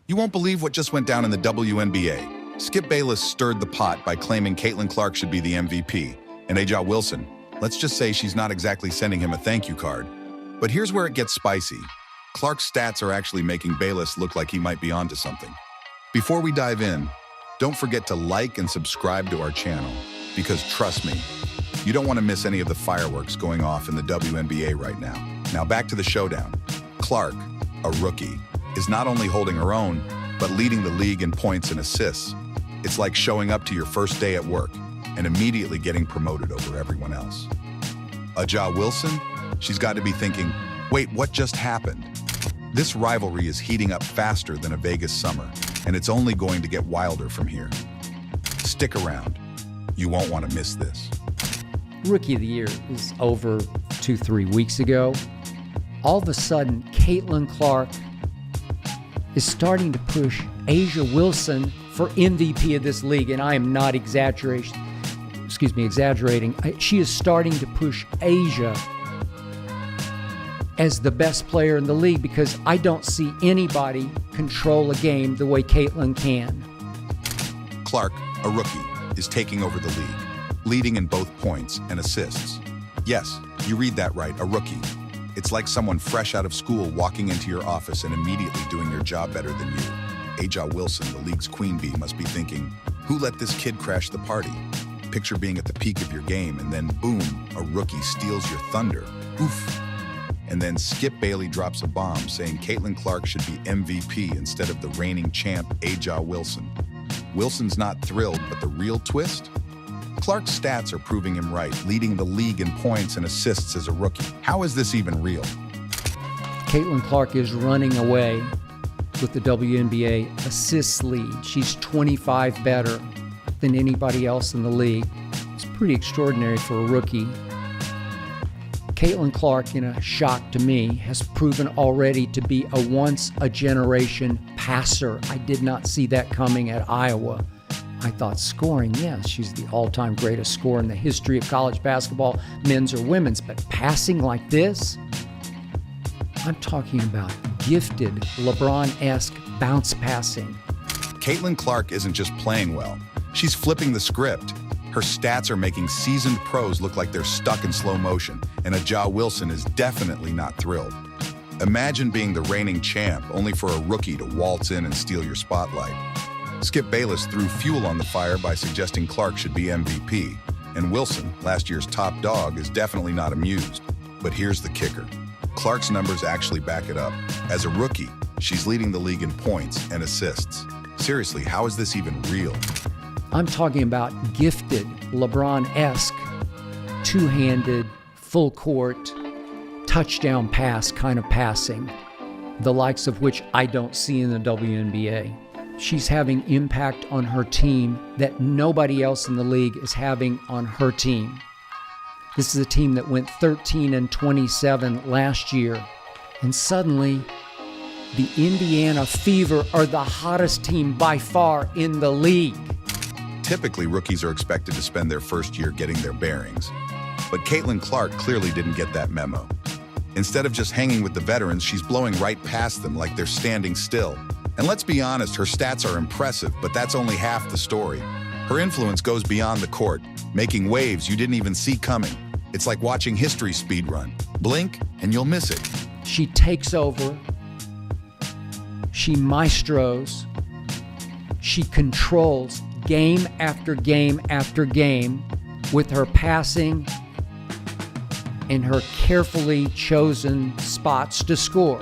You won't believe what just went down in the WNBA. Skip Bayless stirred the pot by claiming Caitlin Clark should be the MVP. And A'ja Wilson, let's just say she's not exactly sending him a thank you card. But here's where it gets spicy. Clark's stats are actually making Bayless look like he might be onto something. Before we dive in, don't forget to like and subscribe to our channel, because trust me, you don't want to miss any of the fireworks going off in the WNBA right now. Now back to the showdown. Clark, a rookie, is not only holding her own, but leading the league in points and assists. It's like showing up to your first day at work and immediately getting promoted over everyone else. A'ja Wilson, she's got to be thinking, wait, what just happened? This rivalry is heating up faster than a Vegas summer, and it's only going to get wilder from here. Stick around. You won't want to miss this. Rookie of the Year is over 2-3 weeks ago. All of a sudden, Caitlin Clark is starting to push A'ja Wilson for MVP of this league, and I am not exaggerating. She is starting to push A'ja as the best player in the league because I don't see anybody control a game the way Caitlin can. Clark, a rookie, is taking over the league, leading in both points and assists. Yes, you read that right, a rookie. It's like someone fresh out of school walking into your office and immediately doing your job better than you. A'ja Wilson, the league's queen bee, must be thinking, who let this kid crash the party? Picture being at the peak of your game and then boom, a rookie steals your thunder. Oof. And then Skip Bayless drops a bomb saying Caitlin Clark should be MVP instead of the reigning champ A'ja Wilson. Wilson's not thrilled, but the real twist? Clark's stats are proving him right, leading the league in points and assists as a rookie. How is this even real? Caitlin Clark is running away with the WNBA assists lead. She's 25 better than anybody else in the league. It's pretty extraordinary for a rookie. Caitlin Clark, in a shock to me, has proven already to be a once-a-generation passer. I did not see that coming at Iowa. I thought scoring, yes, she's the all-time greatest scorer in the history of college basketball, men's or women's, but passing like this? I'm talking about gifted, LeBron-esque bounce passing. Caitlin Clark isn't just playing well. She's flipping the script. Her stats are making seasoned pros look like they're stuck in slow motion, and A'ja Wilson is definitely not thrilled. Imagine being the reigning champ only for a rookie to waltz in and steal your spotlight. Skip Bayless threw fuel on the fire by suggesting Clark should be MVP, and Wilson, last year's top dog, is definitely not amused. But here's the kicker. Clark's numbers actually back it up. As a rookie, she's leading the league in points and assists. Seriously, how is this even real? I'm talking about gifted, LeBron-esque, two-handed, full court, touchdown pass kind of passing, the likes of which I don't see in the WNBA. She's having impact on her team that nobody else in the league is having on her team. This is a team that went 13-27 last year, and suddenly the Indiana Fever are the hottest team by far in the league. Typically, rookies are expected to spend their first year getting their bearings. But Caitlin Clark clearly didn't get that memo. Instead of just hanging with the veterans, she's blowing right past them like they're standing still. And let's be honest, her stats are impressive, but that's only half the story. Her influence goes beyond the court, making waves you didn't even see coming. It's like watching history speedrun. Blink and you'll miss it. She takes over. She maestros. She controls game after game after game with her passing and her carefully chosen spots to score.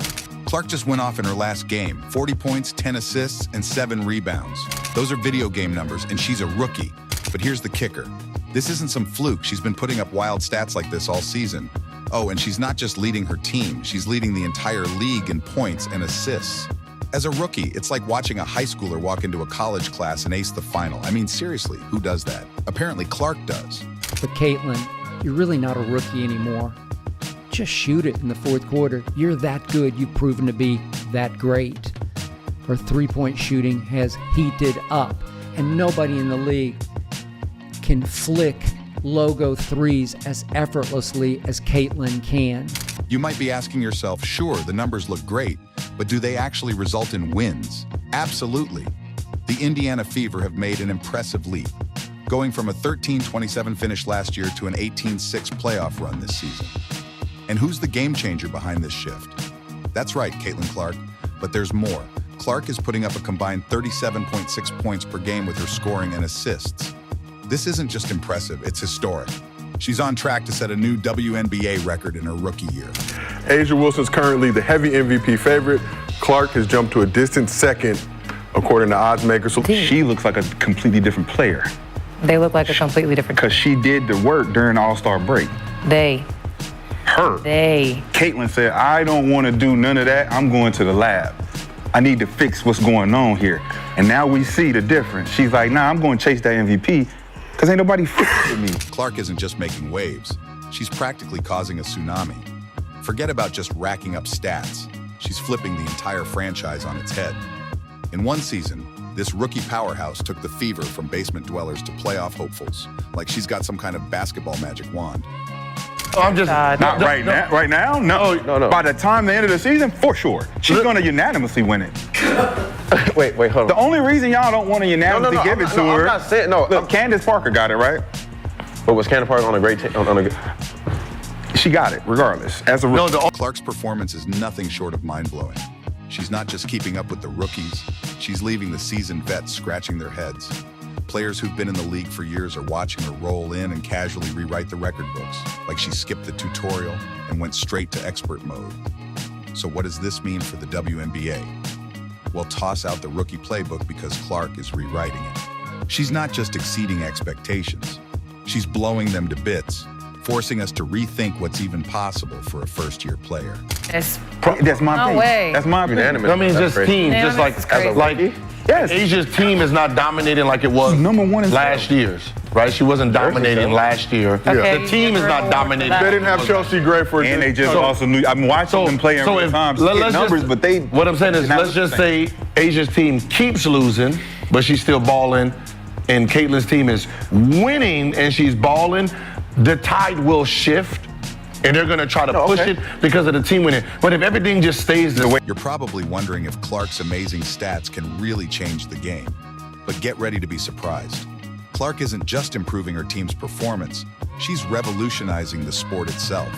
Clark just went off in her last game. 40 points, 10 assists, and 7 rebounds. Those are video game numbers, and she's a rookie. But here's the kicker. This isn't some fluke. She's been putting up wild stats like this all season. Oh, and she's not just leading her team. She's leading the entire league in points and assists. As a rookie, it's like watching a high schooler walk into a college class and ace the final. I mean, seriously, who does that? Apparently, Clark does. But Caitlin, you're really not a rookie anymore. Just shoot it in the fourth quarter. You're that good. You've proven to be that great. Her three-point shooting has heated up, and nobody in the league can flick logo threes as effortlessly as Caitlin can. You might be asking yourself, sure, the numbers look great, but do they actually result in wins? Absolutely. The Indiana Fever have made an impressive leap, going from a 13-27 finish last year to an 18-6 playoff run this season. And who's the game changer behind this shift? That's right, Caitlin Clark, but there's more. Clark is putting up a combined 37.6 points per game with her scoring and assists. This isn't just impressive, it's historic. She's on track to set a new WNBA record in her rookie year. A'ja Wilson's currently the heavy MVP favorite. Clark has jumped to a distant second, according to odds makers. So she looks like a completely different player. They look like a completely different. Because she did the work during All-Star break. Her. Caitlin said, I don't want to do none of that. I'm going to the lab. I need to fix what's going on here. And now we see the difference. She's like, nah, I'm going to chase that MVP because ain't nobody with me. Clark isn't just making waves. She's practically causing a tsunami. Forget about just racking up stats. She's flipping the entire franchise on its head. In one season, this rookie powerhouse took the Fever from basement dwellers to playoff hopefuls, like she's got some kind of basketball magic wand. I'm just not right now. Right now? No. By the time the end of the season, for sure. She's going to unanimously win it. Wait, hold on. The only reason y'all don't want to unanimously give it to her. I'm not saying, Look, Candace Parker got it, right? But was Candace Parker on a great team? She got it, regardless. Clark's performance is nothing short of mind-blowing. She's not just keeping up with the rookies, she's leaving the seasoned vets scratching their heads. Players who've been in the league for years are watching her roll in and casually rewrite the record books, like she skipped the tutorial and went straight to expert mode. So what does this mean for the WNBA? Well, toss out the rookie playbook because Clark is rewriting it. She's not just exceeding expectations, she's blowing them to bits, forcing us to rethink what's even possible for a first-year player. That's my thing. way. That's my opinion. Unanimous. I mean, just team, just like Yes. Asia's team is not dominating like it was #1 in last year's, right? She wasn't dominating last year. Okay, The team is not dominating. They didn't have Chelsea Gray for And they just also knew. I'm watching them play in real time. But they. What I'm saying is, let's just say Asia's team keeps losing, but she's still balling, and Caitlin's team is winning and she's balling. The tide will shift. And they're going to try to push it because of the team winning. But if everything just stays the way. You're probably wondering if Clark's amazing stats can really change the game. But get ready to be surprised. Clark isn't just improving her team's performance, she's revolutionizing the sport itself.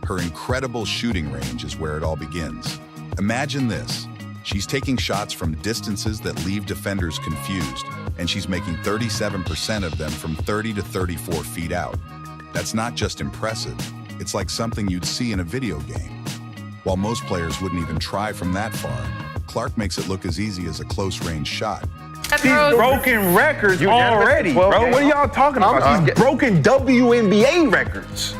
Her incredible shooting range is where it all begins. Imagine this. She's taking shots from distances that leave defenders confused, and she's making 37% of them from 30 to 34 feet out. That's not just impressive. It's like something you'd see in a video game. While most players wouldn't even try from that far, Clark makes it look as easy as a close-range shot. She's broken records already, bro. What are y'all talking about? She's broken WNBA records.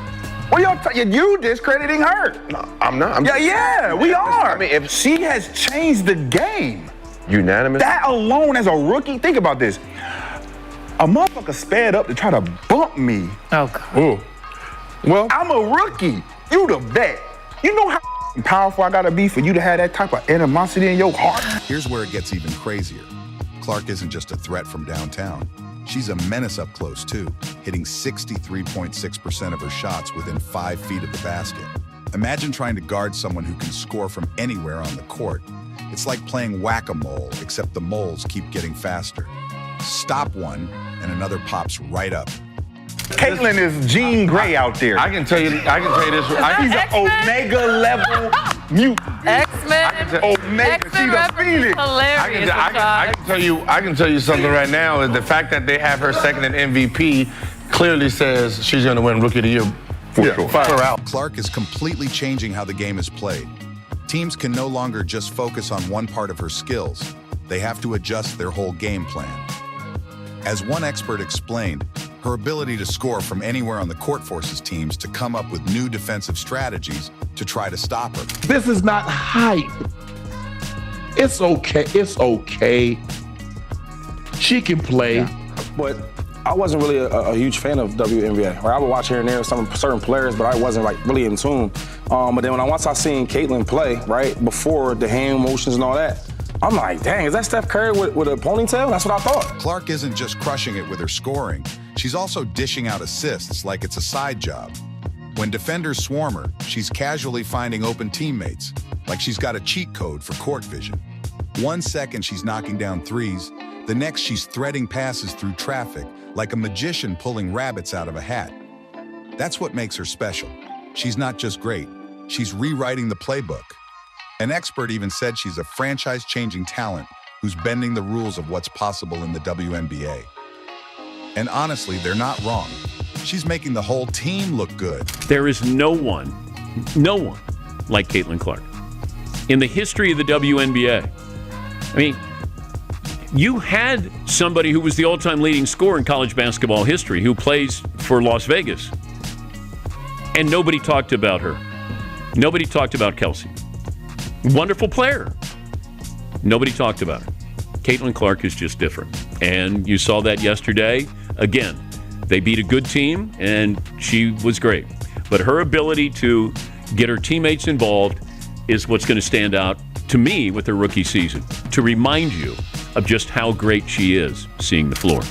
What are y'all talking? You discrediting her. No, I'm not. Yeah, we are. I mean, if she has changed the game. Unanimous. That alone as a rookie, think about this. A motherfucker sped up to try to bump me. Oh, God. Ooh. Well, I'm a rookie. You the vet. You know how powerful I gotta be for you to have that type of animosity in your heart? Here's where it gets even crazier. Clark isn't just a threat from downtown. She's a menace up close, too, hitting 63.6% of her shots within 5 feet of the basket. Imagine trying to guard someone who can score from anywhere on the court. It's like playing whack-a-mole, except the moles keep getting faster. Stop one, and another pops right up. Caitlin is Jean Grey out there. I can tell you this. She's an Omega level mutant. X-Men. Omega. She's a Phoenix. Hilarious. I can tell you something right now. Is the fact that they have her second in MVP clearly says she's going to win Rookie of the Year. For sure. Clark is completely changing how the game is played. Teams can no longer just focus on one part of her skills. They have to adjust their whole game plan. As one expert explained, her ability to score from anywhere on the court forces teams to come up with new defensive strategies to try to stop her. This is not hype. It's okay. It's okay. She can play. Yeah. But I wasn't really a huge fan of WNBA. Right? I would watch here and there some certain players, but I wasn't like really in tune. But then once I seen Caitlin play, right, before the hand motions and all that, I'm like, dang, is that Steph Curry with a ponytail? That's what I thought. Clark isn't just crushing it with her scoring. She's also dishing out assists like it's a side job. When defenders swarm her, she's casually finding open teammates, like she's got a cheat code for court vision. 1 second she's knocking down threes, the next she's threading passes through traffic like a magician pulling rabbits out of a hat. That's what makes her special. She's not just great, she's rewriting the playbook. An expert even said she's a franchise-changing talent who's bending the rules of what's possible in the WNBA. And honestly, they're not wrong. She's making the whole team look good. There is no one like Caitlin Clark in the history of the WNBA. I mean, you had somebody who was the all-time leading scorer in college basketball history who plays for Las Vegas, and nobody talked about her. Nobody talked about Kelsey. Wonderful player. Nobody talked about her. Caitlin Clark is just different, and you saw that yesterday. Again, they beat a good team, and she was great. But her ability to get her teammates involved is what's going to stand out to me with her rookie season, to remind you of just how great she is seeing the floor.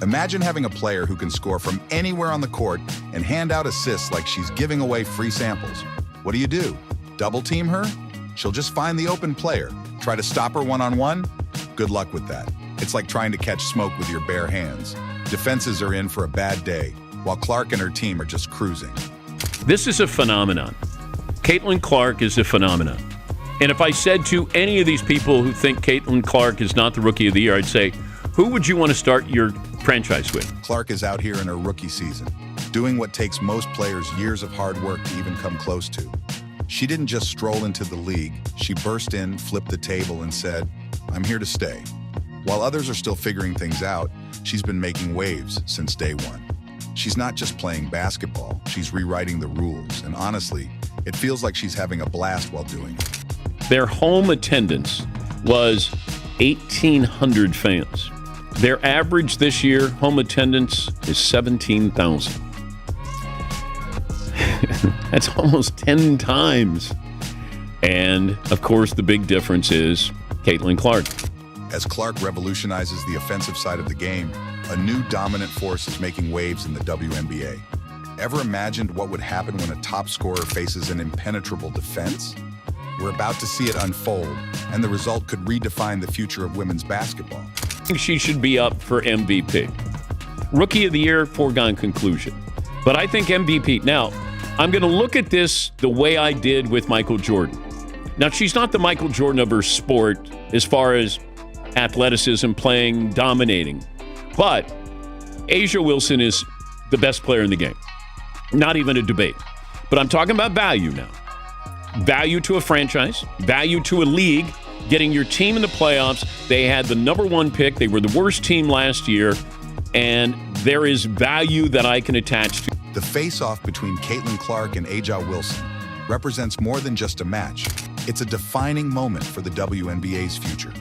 Imagine having a player who can score from anywhere on the court and hand out assists like she's giving away free samples. What do? Double team her? She'll just find the open player. Try to stop her one-on-one? Good luck with that. It's like trying to catch smoke with your bare hands. Defenses are in for a bad day, while Clark and her team are just cruising. This is a phenomenon. Caitlin Clark is a phenomenon. And if I said to any of these people who think Caitlin Clark is not the Rookie of the Year, I'd say, who would you want to start your franchise with? Clark is out here in her rookie season, doing what takes most players years of hard work to even come close to. She didn't just stroll into the league. She burst in, flipped the table, and said, "I'm here to stay." While others are still figuring things out, she's been making waves since day one. She's not just playing basketball, she's rewriting the rules, and honestly, it feels like she's having a blast while doing it. Their home attendance was 1,800 fans. Their average this year, home attendance, is 17,000. That's almost 10 times. And, of course, the big difference is Caitlin Clark. As Clark revolutionizes the offensive side of the game, a new dominant force is making waves in the WNBA. Ever imagined what would happen when a top scorer faces an impenetrable defense? We're about to see it unfold, and the result could redefine the future of women's basketball. I think she should be up for MVP. Rookie of the Year, foregone conclusion. But I think MVP. Now, I'm going to look at this the way I did with Michael Jordan. Now, she's not the Michael Jordan of her sport as far as athleticism, playing, dominating. But A'ja Wilson is the best player in the game. Not even a debate. But I'm talking about value now. Value to a franchise, value to a league, getting your team in the playoffs. They had the number one pick. They were the worst team last year. And there is value that I can attach to. The face-off between Caitlin Clark and A'ja Wilson represents more than just a match. It's a defining moment for the WNBA's future.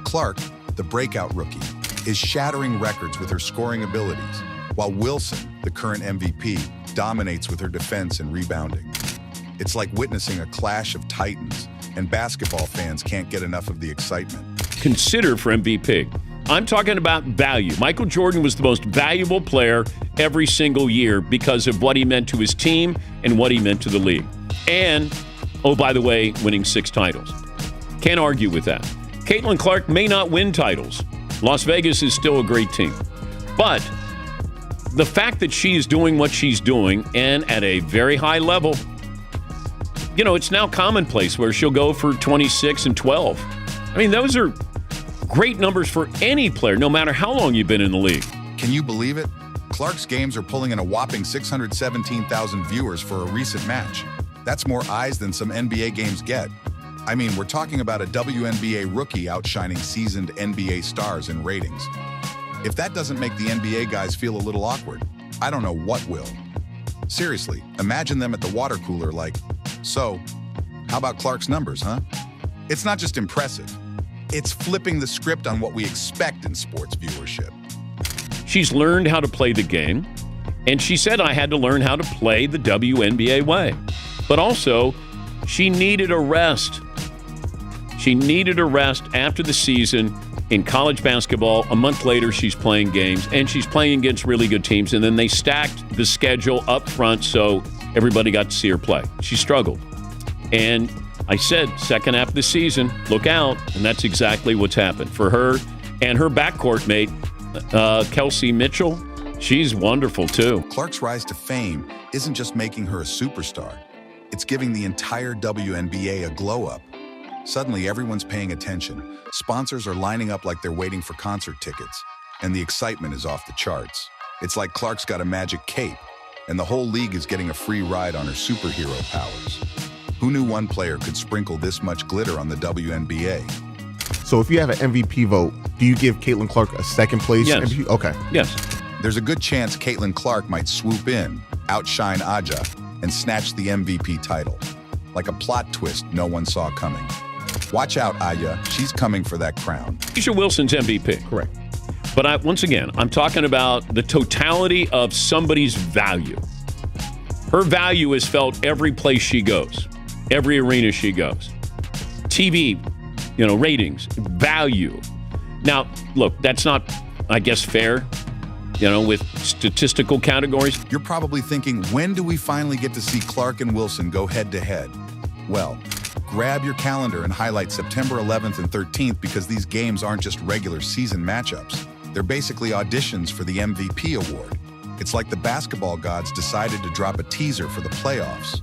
Clark, the breakout rookie, is shattering records with her scoring abilities, while Wilson, the current MVP, dominates with her defense and rebounding. It's like witnessing a clash of titans, and basketball fans can't get enough of the excitement. Consider for MVP. I'm talking about value. Michael Jordan was the most valuable player every single year because of what he meant to his team and what he meant to the league. And, oh, by the way, winning 6 titles. Can't argue with that. Caitlin Clark may not win titles. Las Vegas is still a great team. But the fact that she is doing what she's doing and at a very high level, you know, it's now commonplace where she'll go for 26 and 12. I mean, those are great numbers for any player, no matter how long you've been in the league. Can you believe it? Clark's games are pulling in a whopping 617,000 viewers for a recent match. That's more eyes than some NBA games get. I mean, we're talking about a WNBA rookie outshining seasoned NBA stars in ratings. If that doesn't make the NBA guys feel a little awkward, I don't know what will. Seriously, imagine them at the water cooler like, "So, how about Clark's numbers, huh?" It's not just impressive. It's flipping the script on what we expect in sports viewership. She's learned how to play the game, and she said, I had to learn how to play the WNBA way. But also, she needed a rest. She needed a rest after the season in college basketball. A month later, she's playing games, and she's playing against really good teams, and then they stacked the schedule up front so everybody got to see her play. She struggled. And I said second half of the season, look out, and that's exactly what's happened for her and her backcourt mate, Kelsey Mitchell. She's wonderful, too. Clark's rise to fame isn't just making her a superstar. It's giving the entire WNBA a glow-up. Suddenly, everyone's paying attention. Sponsors are lining up like they're waiting for concert tickets, and the excitement is off the charts. It's like Clark's got a magic cape, and the whole league is getting a free ride on her superhero powers. Who knew one player could sprinkle this much glitter on the WNBA? So if you have an MVP vote, do you give Caitlin Clark a second place? Yes. MVP? Okay. Yes. There's a good chance Caitlin Clark might swoop in, outshine Aja, and snatch the MVP title. Like a plot twist no one saw coming. Watch out, Aya. She's coming for that crown. A'ja Wilson's MVP. Correct. But once again, I'm talking about the totality of somebody's value. Her value is felt every place she goes, every arena she goes. TV, ratings, value. Now, look, that's not, I guess, fair, with statistical categories. You're probably thinking, when do we finally get to see Clark and Wilson go head-to-head? Well, grab your calendar and highlight September 11th and 13th because these games aren't just regular season matchups. They're basically auditions for the MVP award. It's like the basketball gods decided to drop a teaser for the playoffs.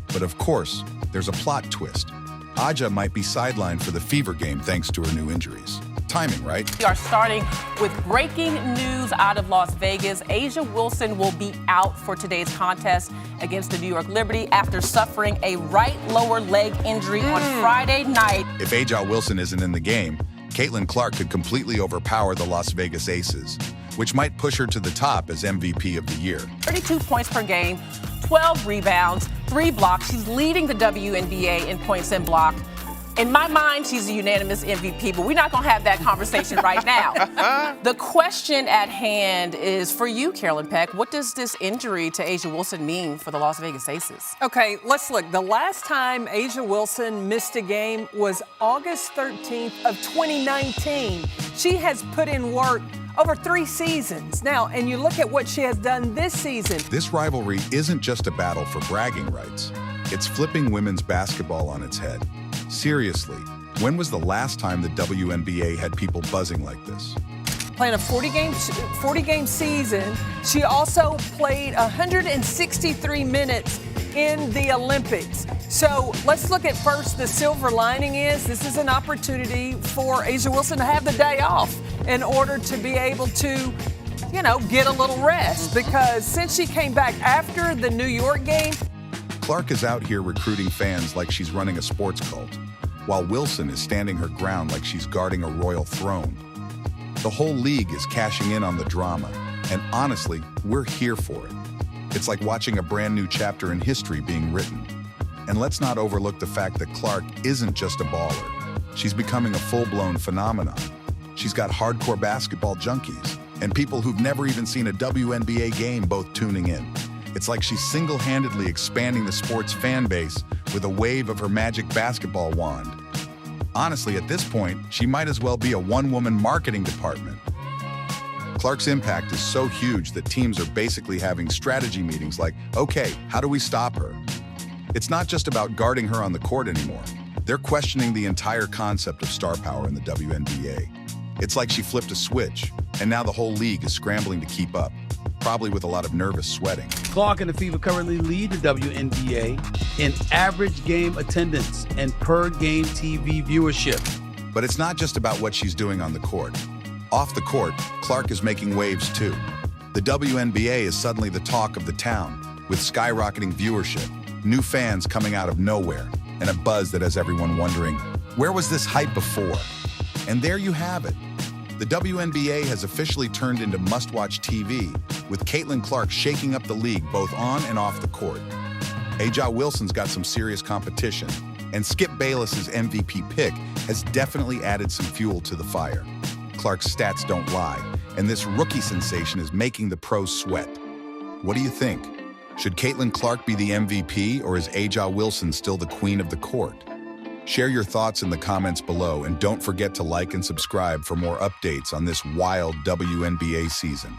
But of course, there's a plot twist. Aja might be sidelined for the Fever game thanks to her new injuries. Timing, right? We are starting with breaking news out of Las Vegas. A'ja Wilson will be out for today's contest against the New York Liberty after suffering a right lower leg injury on Friday night. If A'ja Wilson isn't in the game, Caitlin Clark could completely overpower the Las Vegas Aces, which might push her to the top as MVP of the year. 32 points per game, 12 rebounds, 3 blocks. She's leading the WNBA in points and block. In my mind, she's a unanimous MVP, but we're not going to have that conversation right now. The question at hand is for you, Carolyn Peck. What does this injury to A'ja Wilson mean for the Las Vegas Aces? Okay, let's look. The last time A'ja Wilson missed a game was August 13th of 2019. She has put in work over 3 seasons now, and you look at what she has done this season. This rivalry isn't just a battle for bragging rights. It's flipping women's basketball on its head. Seriously, when was the last time the WNBA had people buzzing like this? Playing a 40-game season. She also played 163 minutes in the Olympics. So let's look at first the silver lining is this is an opportunity for A'ja Wilson to have the day off in order to be able to, get a little rest. Because since she came back after the New York game, Clark is out here recruiting fans like she's running a sports cult, while Wilson is standing her ground like she's guarding a royal throne. The whole league is cashing in on the drama, and honestly, we're here for it. It's like watching a brand new chapter in history being written. And let's not overlook the fact that Clark isn't just a baller. She's becoming a full-blown phenomenon. She's got hardcore basketball junkies and people who've never even seen a WNBA game both tuning in. It's like she's single-handedly expanding the sports fan base with a wave of her magic basketball wand. Honestly, at this point, she might as well be a one-woman marketing department. Clark's impact is so huge that teams are basically having strategy meetings like, okay, how do we stop her? It's not just about guarding her on the court anymore. They're questioning the entire concept of star power in the WNBA. It's like she flipped a switch, and now the whole league is scrambling to keep up, probably with a lot of nervous sweating. Clark and the Fever currently lead the WNBA in average game attendance and per-game TV viewership. But it's not just about what she's doing on the court. Off the court, Clark is making waves too. The WNBA is suddenly the talk of the town, with skyrocketing viewership, new fans coming out of nowhere, and a buzz that has everyone wondering, where was this hype before? And there you have it. The WNBA has officially turned into must-watch TV, with Caitlin Clark shaking up the league both on and off the court. A'ja Wilson's got some serious competition, and Skip Bayless's MVP pick has definitely added some fuel to the fire. Clark's stats don't lie, and this rookie sensation is making the pros sweat. What do you think? Should Caitlin Clark be the MVP, or is A'ja Wilson still the queen of the court? Share your thoughts in the comments below, and don't forget to like and subscribe for more updates on this wild WNBA season.